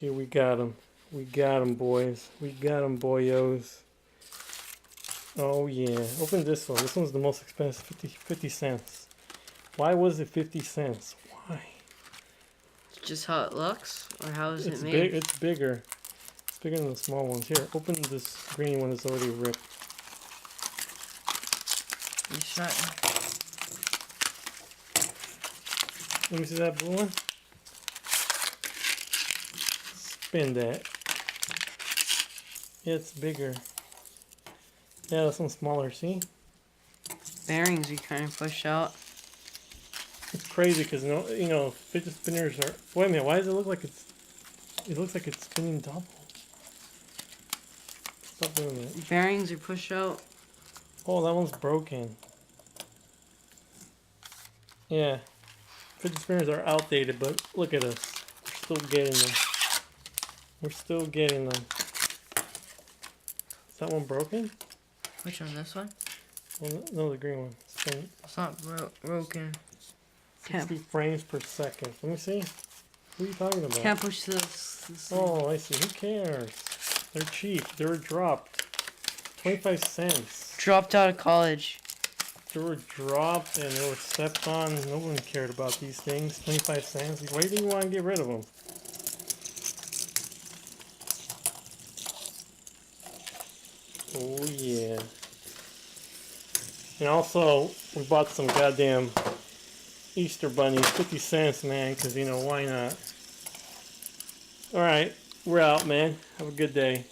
Here we got them. We got them, boys. We got them, boyos. Oh yeah. Open this one. This one's the most expensive. 50 cents. Why was it 50 cents? Why? Just how it looks, or how is it made? Big. It's bigger. It's bigger than the small ones. Here, open this green one that's already ripped. You shut. Let me see that blue one. Spin that. Yeah, it's bigger. Yeah, this one's smaller. See? Bearings you kind of push out. It's crazy because fidget spinners are. Wait a minute. Why does it look like it's? It looks like it's spinning double. Stop doing that. Bearings are pushed out. Oh, that one's broken. Yeah, fidget spinners are outdated, but look at us. We're still getting them. We're still getting them. Is that one broken? Which one? This one? Well, no, the green one. It's not broken. 60 frames per second. Let me see. What are you talking about? Can't push this. Oh, I see. Who cares? They're cheap. They were dropped. 25 cents. Dropped out of college. They were dropped and they were stepped on. No one cared about these things. 25 cents. Why do you want to get rid of them? Oh, yeah. And also, we bought some goddamn Easter bunnies. 50 cents, man, because, why not? Alright, we're out, man. Have a good day.